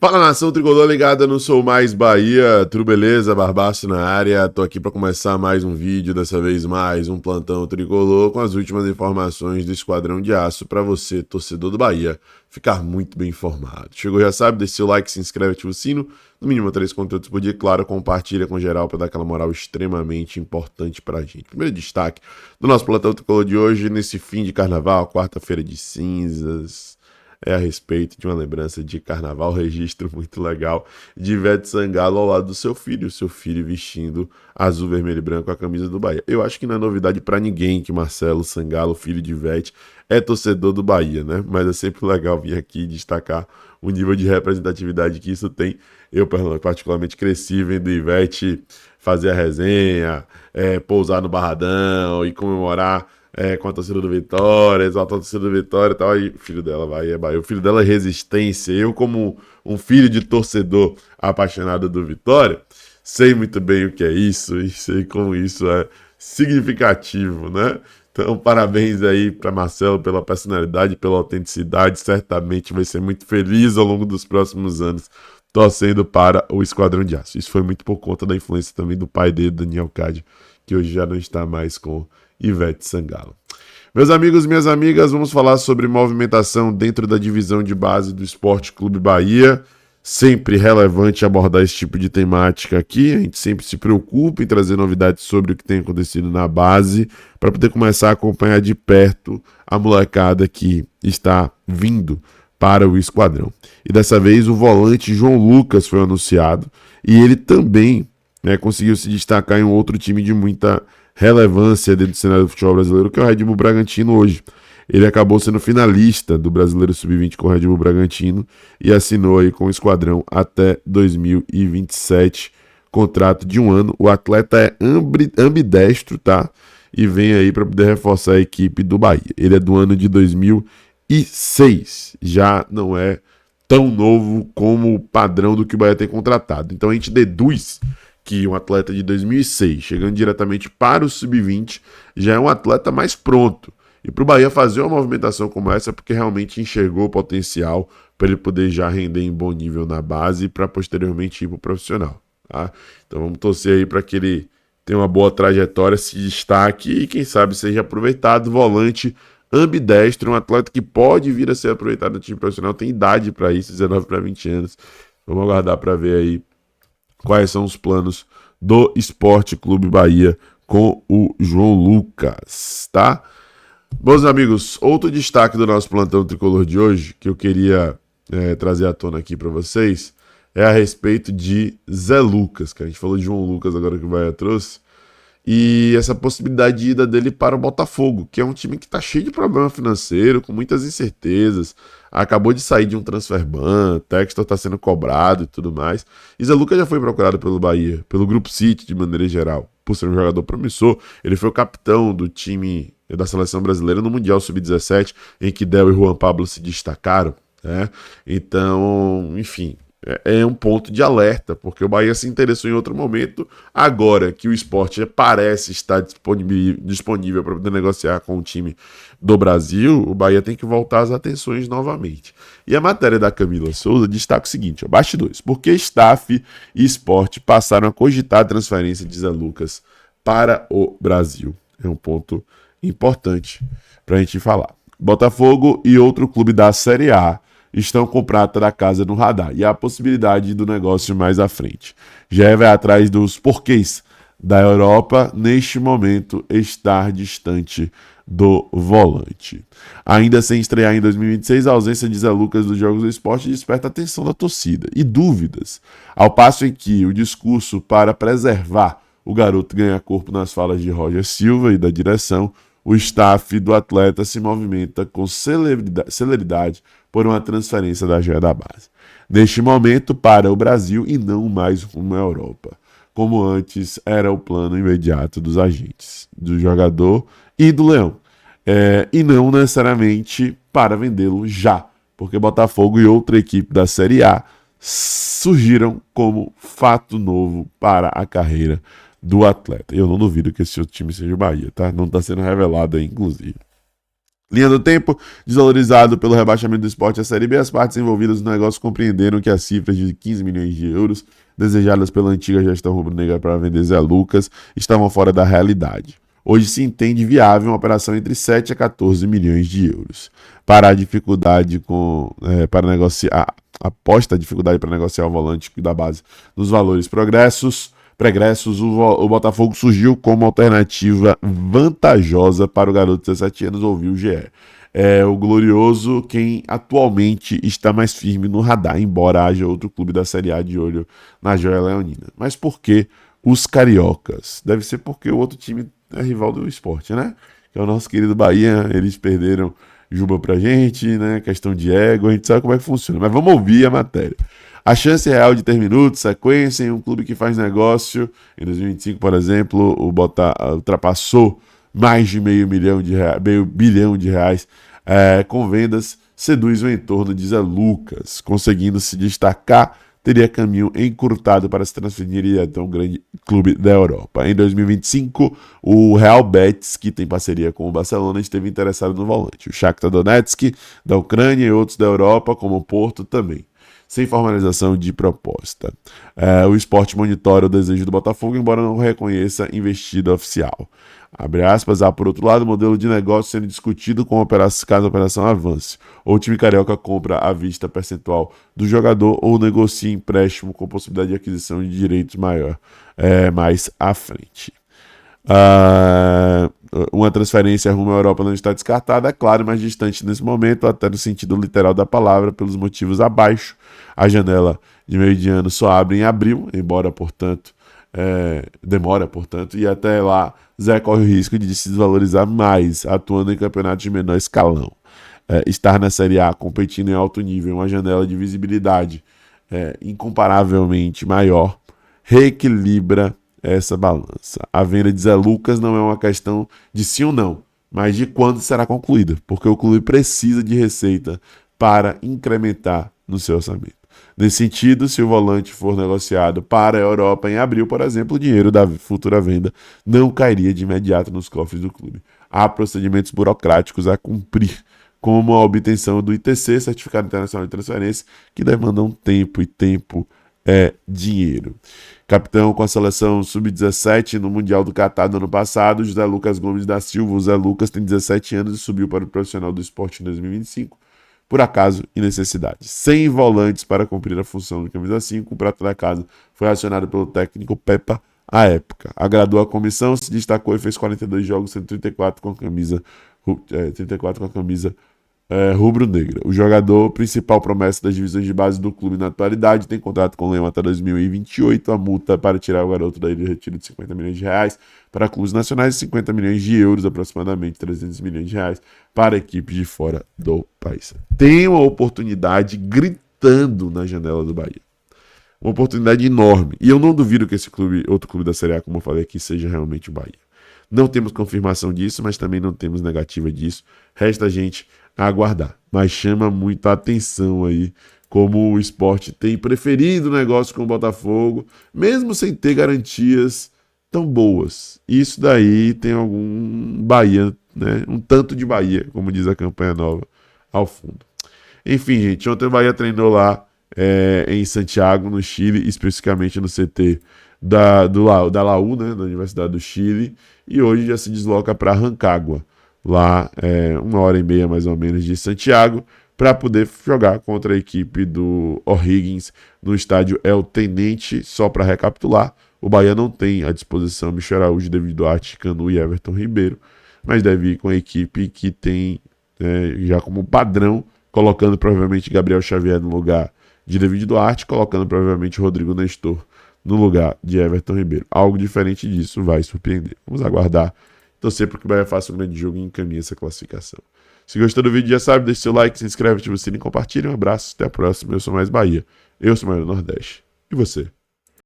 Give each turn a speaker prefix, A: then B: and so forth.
A: Fala, nação tricolor ligada no Sou Mais Bahia, tudo beleza? Barbaço na área, tô aqui para começar mais um vídeo, dessa vez mais um plantão tricolor com as últimas informações do Esquadrão de Aço para você, torcedor do Bahia, ficar muito bem informado. Chegou, já sabe, deixa seu like, se inscreve, ativa o sino, no mínimo 3 conteúdos por dia, claro, compartilha com geral para dar aquela moral extremamente importante pra gente. Primeiro destaque do nosso plantão tricolor de hoje, nesse fim de carnaval, quarta-feira de cinzas, é a respeito de uma lembrança de carnaval, registro muito legal de Ivete Sangalo ao lado do seu filho vestindo azul, vermelho e branco a camisa do Bahia. Eu acho que não é novidade para ninguém que Marcelo Sangalo, filho de Ivete, é torcedor do Bahia, né? Mas é sempre legal vir aqui destacar o nível de representatividade que isso tem. Eu, particularmente, cresci vendo Ivete fazer a resenha, pousar no Barradão e comemorar com a torcida do Vitória, exaltar a torcida do Vitória e tal. Aí o filho dela vai, é Bahia. O filho dela é Resistência. Eu, como um filho de torcedor apaixonado do Vitória, sei muito bem o que é isso e sei como isso é significativo, né? Então, parabéns aí para Marcelo pela personalidade, pela autenticidade. Certamente vai ser muito feliz ao longo dos próximos anos torcendo para o Esquadrão de Aço. Isso foi muito por conta da influência também do pai dele, Daniel Cádio, que hoje já não está mais com Ivete Sangalo. Meus amigos e minhas amigas, vamos falar sobre movimentação dentro da divisão de base do Esporte Clube Bahia. Sempre relevante abordar esse tipo de temática aqui. A gente sempre se preocupa em trazer novidades sobre o que tem acontecido na base para poder começar a acompanhar de perto a molecada que está vindo para o esquadrão. E dessa vez o volante João Lucas foi anunciado e ele também conseguiu se destacar em um outro time de muita relevância dentro do cenário do futebol brasileiro, que é o Red Bull Bragantino hoje. Ele acabou sendo finalista do Brasileiro Sub-20 com o Red Bull Bragantino e assinou aí com o esquadrão até 2027, contrato de 1 ano. O atleta é ambidestro, tá? E vem aí para poder reforçar a equipe do Bahia. Ele é do ano de 2006, já não é tão novo como o padrão do que o Bahia tem contratado. Então a gente deduz que um atleta de 2006, chegando diretamente para o Sub-20, já é um atleta mais pronto. E para o Bahia fazer uma movimentação como essa, porque realmente enxergou o potencial para ele poder já render em bom nível na base para posteriormente ir para o profissional. Tá? Então vamos torcer aí para que ele tenha uma boa trajetória, se destaque e quem sabe seja aproveitado. Volante ambidestro, um atleta que pode vir a ser aproveitado no time profissional, tem idade para isso, 19 para 20 anos. Vamos aguardar para ver aí quais são os planos do Esporte Clube Bahia com o João Lucas, tá? Bons amigos, outro destaque do nosso plantão tricolor de hoje, que eu queria trazer à tona aqui para vocês, é a respeito de Zé Lucas, que a gente falou de João Lucas agora que o Bahia trouxe, e essa possibilidade de ida dele para o Botafogo, que é um time que está cheio de problema financeiro, com muitas incertezas, acabou de sair de um transfer ban, Textor está sendo cobrado e tudo mais, e Zé Lucas já foi procurado pelo Bahia, pelo Grupo City de maneira geral, por ser um jogador promissor. Ele foi o capitão do time da seleção brasileira no Mundial Sub-17, em que Del e Juan Pablo se destacaram, né? Então, enfim, é um ponto de alerta, porque o Bahia se interessou em outro momento. Agora que o esporte parece estar disponível para poder negociar com o time do Brasil, o Bahia tem que voltar as atenções novamente. E a matéria da Camila Souza destaca o seguinte, ó, bastidores: por que staff e esporte passaram a cogitar a transferência de Zé Lucas para o Brasil? É um ponto importante para a gente falar. Botafogo e outro clube da Série A estão com prata da casa no radar e há a possibilidade do negócio mais à frente. Já vai atrás dos porquês da Europa neste momento estar distante do volante. Ainda sem estrear em 2026, a ausência de Zé Lucas dos Jogos do Esporte desperta a atenção da torcida e dúvidas, ao passo em que o discurso para preservar o garoto ganha corpo nas falas de Roger Silva e da direção. O staff do atleta se movimenta com celeridade por uma transferência da joia da base. Neste momento, para o Brasil e não mais rumo à Europa, como antes era o plano imediato dos agentes, do jogador e do Leão. E não necessariamente para vendê-lo já, porque Botafogo e outra equipe da Série A surgiram como fato novo para a carreira do atleta. Eu não duvido que esse outro time seja o Bahia, tá? Não está sendo revelado aí, inclusive. Linha do tempo, desvalorizado pelo rebaixamento do Sport à Série B, as partes envolvidas no negócio compreenderam que as cifras de 15 milhões de euros desejadas pela antiga gestão rubro-negra para vender Zé Lucas estavam fora da realidade. Hoje se entende viável uma operação entre 7 a 14 milhões de euros. Para a dificuldade para negociar, aposta a dificuldade para negociar o volante da base dos valores pregressos, o Botafogo surgiu como alternativa vantajosa para o garoto de 17 anos, ouviu o GE. É o Glorioso quem atualmente está mais firme no radar, embora haja outro clube da Série A de olho na joia leonina. Mas por que os cariocas? Deve ser porque o outro time é rival do Sport, né? Que é o nosso querido Bahia, eles perderam Juba pra gente, né? Questão de ego, a gente sabe como é que funciona. Mas vamos ouvir a matéria. A chance real de ter minutos, sequência em um clube que faz negócio. Em 2025, por exemplo, o ultrapassou mais de meio bilhão de reais com vendas, seduz o entorno de Zé Lucas. Conseguindo se destacar, teria caminho encurtado para se transferir até um grande clube da Europa. Em 2025, o Real Betis, que tem parceria com o Barcelona, esteve interessado no volante. O Shakhtar Donetsk, da Ucrânia, e outros da Europa, como o Porto, também. Sem formalização de proposta. O Sport monitora o desejo do Botafogo, embora não reconheça investida oficial. Abre aspas, há por outro lado o modelo de negócio sendo discutido caso a operação avance. Ou o time carioca compra à vista percentual do jogador ou negocia empréstimo com possibilidade de aquisição de direitos mais à frente. Uma transferência rumo à Europa não está descartada, é claro, mas distante nesse momento, até no sentido literal da palavra, pelos motivos abaixo. A janela de meio de ano só abre em abril, embora, portanto, demora, portanto, e até lá Zé corre o risco de se desvalorizar mais, atuando em campeonatos de menor escalão. Estar na Série A competindo em alto nível, uma janela de visibilidade incomparavelmente maior, reequilibra essa balança. A venda de Zé Lucas não é uma questão de sim ou não, mas de quando será concluída, porque o clube precisa de receita para incrementar no seu orçamento. Nesse sentido, se o volante for negociado para a Europa em abril, por exemplo, o dinheiro da futura venda não cairia de imediato nos cofres do clube. Há procedimentos burocráticos a cumprir, como a obtenção do ITC, Certificado Internacional de Transferência, que demandam tempo, e tempo é dinheiro. Capitão com a seleção sub-17 no Mundial do Catar do ano passado, José Lucas Gomes da Silva. O Zé Lucas tem 17 anos e subiu para o profissional do esporte em 2025, por acaso e necessidade. 100 volantes para cumprir a função do camisa 5, o prata da casa foi acionado pelo técnico Pepa à época. Agradou a comissão, se destacou e fez 42 jogos, sendo 34 com a camisa rubro-negra. O jogador, principal promessa das divisões de base do clube na atualidade, tem contrato com o Leão até 2028. A multa para tirar o garoto daí de retiro de 50 milhões de reais para clubes nacionais e 50 milhões de euros, aproximadamente 300 milhões de reais, para equipes de fora do país. Tem uma oportunidade gritando na janela do Bahia. Uma oportunidade enorme. E eu não duvido que esse outro clube da Série A, como eu falei aqui, seja realmente o Bahia. Não temos confirmação disso, mas também não temos negativa disso. Resta a gente aguardar. Mas chama muita atenção aí como o Sport tem preferido o negócio com o Botafogo, mesmo sem ter garantias tão boas. Isso daí tem algum Bahia, né? Um tanto de Bahia, como diz a campanha nova, ao fundo. Enfim, gente, ontem o Bahia treinou lá em Santiago, no Chile, especificamente no CT da Laú, né, da Universidade do Chile, e hoje já se desloca para Rancagua, lá 1h30 mais ou menos de Santiago, para poder jogar contra a equipe do O'Higgins no estádio El Tenente. Só para recapitular, o Bahia não tem à disposição Michel Araújo, David Duarte, Canu e Everton Ribeiro, mas deve ir com a equipe que tem já como padrão, colocando provavelmente Gabriel Xavier no lugar de David Duarte, colocando provavelmente Rodrigo Nestor no lugar de Everton Ribeiro. Algo diferente disso vai surpreender. Vamos aguardar. Torcer para que o Bahia faça um grande jogo e encaminhe essa classificação. Se gostou do vídeo, já sabe, deixe seu like, se inscreve, ativa o sininho e compartilha. Um abraço, até a próxima. Eu sou Mais Bahia. Eu sou Mais do Nordeste. E você?